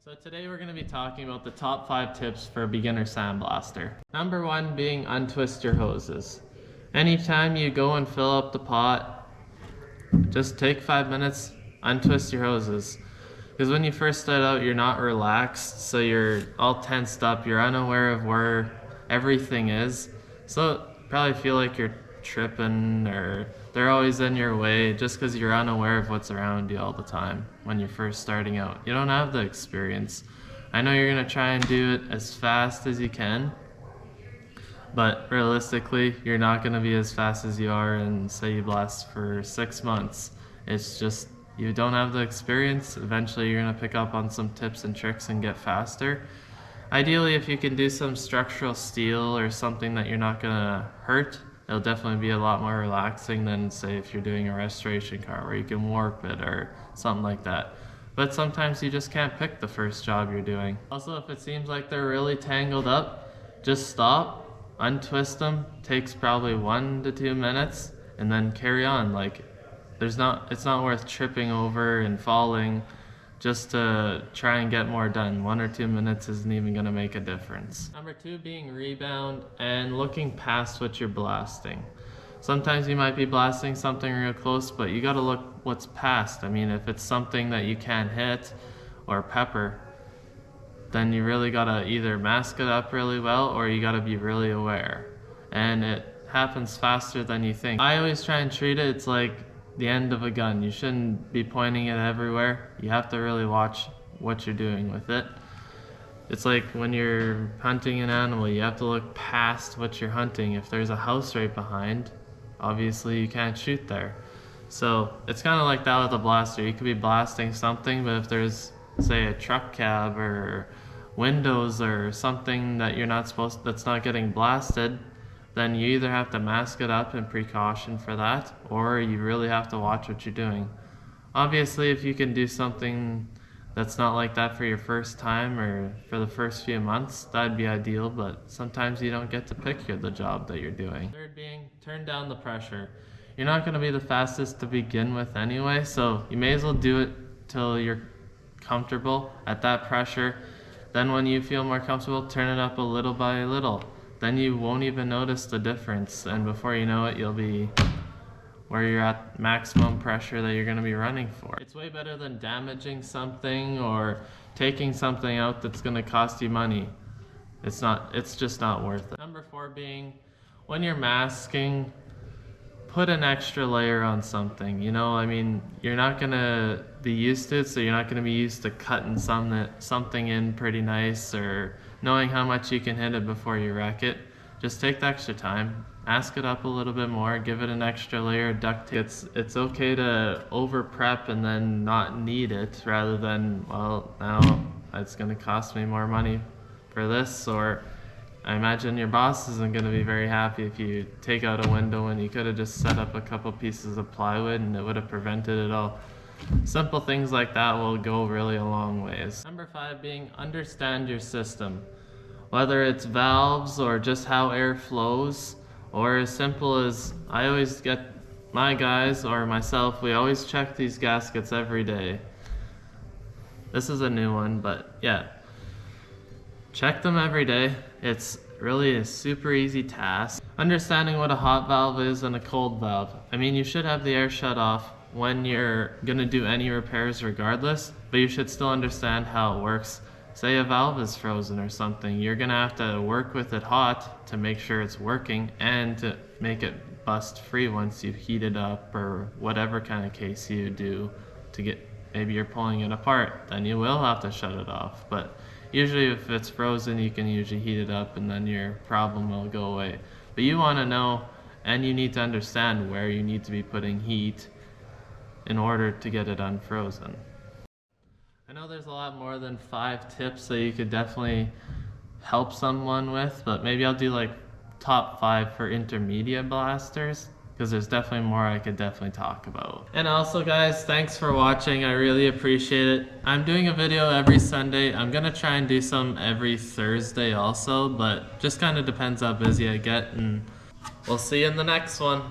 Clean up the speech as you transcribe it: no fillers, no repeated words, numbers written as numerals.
So today we're going to be talking about the top 5 tips for a beginner sandblaster. Number 1 being untwist your hoses. Anytime you go and fill up the pot, just take 5 minutes, untwist your hoses. Because when you first start out, you're not relaxed, so you're all tensed up, you're unaware of where everything is. So probably feel like you're tripping or they're always in your way just because you're unaware of what's around you all the time when you're first starting out. You don't have the experience. I know you're going to try and do it as fast as you can, but realistically, you're not going to be as fast as you are in, say, you blast for 6 months. It's just you don't have the experience. Eventually, you're going to pick up on some tips and tricks and get faster. Ideally, if you can do some structural steel or something that you're not going to hurt, it'll definitely be a lot more relaxing than, say, if you're doing a restoration car where you can warp it or something like that. But sometimes you just can't pick the first job you're doing. Also, if it seems like they're really tangled up, just stop, untwist them, takes probably 1 to 2 minutes, and then carry on. Like, it's not worth tripping over and falling just to try and get more done. 1 or 2 minutes isn't even going to make a difference. Number 2 being rebound and looking past what you're blasting. Sometimes you might be blasting something real close, but you got to look what's past. I mean, if it's something that you can't hit or pepper, then you really got to either mask it up really well or you got to be really aware. And it happens faster than you think. I always try and treat it, it's like the end of a gun. You shouldn't be pointing it everywhere. You have to really watch what you're doing with it. It's like when you're hunting an animal, you have to look past what you're hunting. If there's a house right behind, obviously you can't shoot there. So it's kind of like that with a blaster. You could be blasting something, but if there's, say, a truck cab or windows or something that that's not getting blasted, then you either have to mask it up in precaution for that, or you really have to watch what you're doing. Obviously, if you can do something that's not like that for your first time or for the first few months, that'd be ideal, but sometimes you don't get to pick the job that you're doing. Third being, turn down the pressure. You're not going to be the fastest to begin with anyway, so you may as well do it till you're comfortable at that pressure. Then when you feel more comfortable, turn it up a little by little. Then you won't even notice the difference, and before you know it, you'll be where you're at maximum pressure that you're going to be running for. It's way better than damaging something or taking something out that's going to cost you money. It's just not worth it. Number 4 being, when you're masking, put an extra layer on something. You know, I mean, you're not going to be used to it, so you're not going to be used to cutting something in pretty nice or knowing how much you can hit it before you wreck it. Just take the extra time, mask it up a little bit more, give it an extra layer of duct tape. It's okay to over prep and then not need it, rather than, well, now it's going to cost me more money for this, or I imagine your boss isn't going to be very happy if you take out a window and you could have just set up a couple pieces of plywood and it would have prevented it all. Simple things like that will go really a long ways. Number 5 being, understand your system. Whether it's valves or just how air flows, or as simple as, I always get my guys or myself, we always check these gaskets every day. This is a new one, but yeah. Check them every day. It's really a super easy task. Understanding what a hot valve is and a cold valve. I mean, you should have the air shut off when you're gonna do any repairs regardless, but you should still understand how it works. Say a valve is frozen or something, you're gonna have to work with it hot to make sure it's working and to make it bust free once you heat it up, or whatever kind of case you do to get, maybe you're pulling it apart, then you will have to shut it off. But usually if it's frozen, you can usually heat it up and then your problem will go away. But you want to know, and you need to understand where you need to be putting heat in order to get it unfrozen. I know there's a lot more than 5 tips that you could definitely help someone with, but maybe I'll do like top 5 for intermediate blasters, because there's definitely more I could definitely talk about. And also guys, thanks for watching, I really appreciate it. I'm doing a video every Sunday. I'm gonna try and do some every Thursday also, but just kind of depends how busy I get, and we'll see you in the next one.